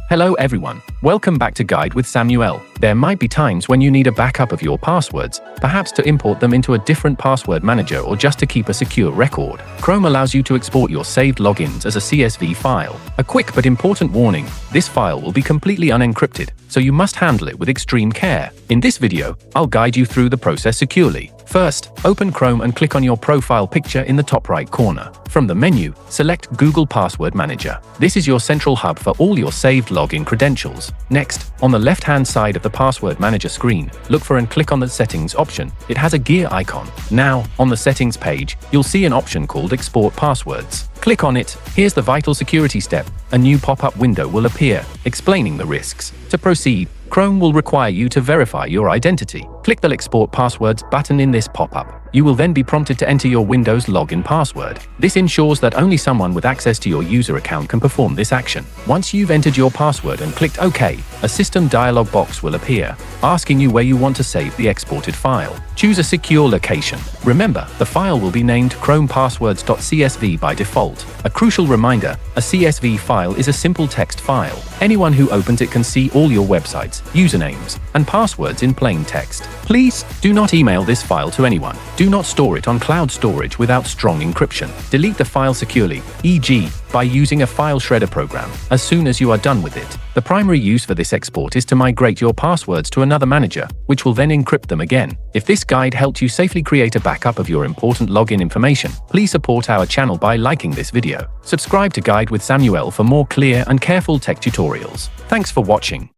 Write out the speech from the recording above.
Hello everyone, welcome back to Guide with Samuel. There might be times when you need a backup of your passwords, perhaps to import them into a different password manager or just to keep a secure record. Chrome allows you to export your saved logins as a CSV file. A quick but important warning, this file will be completely unencrypted, so you must handle it with extreme care. In this video, I'll guide you through the process securely. First, open Chrome and click on your profile picture in the top right corner. From the menu, select Google Password Manager. This is your central hub for all your saved login credentials. Next, on the left-hand side of the Password Manager screen, look for and click on the Settings option. It has a gear icon. Now, on the Settings page, you'll see an option called Export Passwords. Click on it. Here's the vital security step. A new pop-up window will appear, explaining the risks. To proceed, Chrome will require you to verify your identity. Click the Export Passwords button in this pop-up. You will then be prompted to enter your Windows login password. This ensures that only someone with access to your user account can perform this action. Once you've entered your password and clicked OK, a system dialog box will appear, asking you where you want to save the exported file. Choose a secure location. Remember, the file will be named chromepasswords.csv by default. A crucial reminder, a CSV file is a simple text file. Anyone who opens it can see all your websites, usernames, and passwords in plain text. Please do not email this file to anyone. Do not store it on cloud storage without strong encryption. Delete the file securely, e.g., by using a file shredder program, as soon as you are done with it. The primary use for this export is to migrate your passwords to another manager, which will then encrypt them again. If this guide helped you safely create a backup of your important login information, please support our channel by liking this video. Subscribe to Guide with Samuel for more clear and careful tech tutorials. Thanks for watching.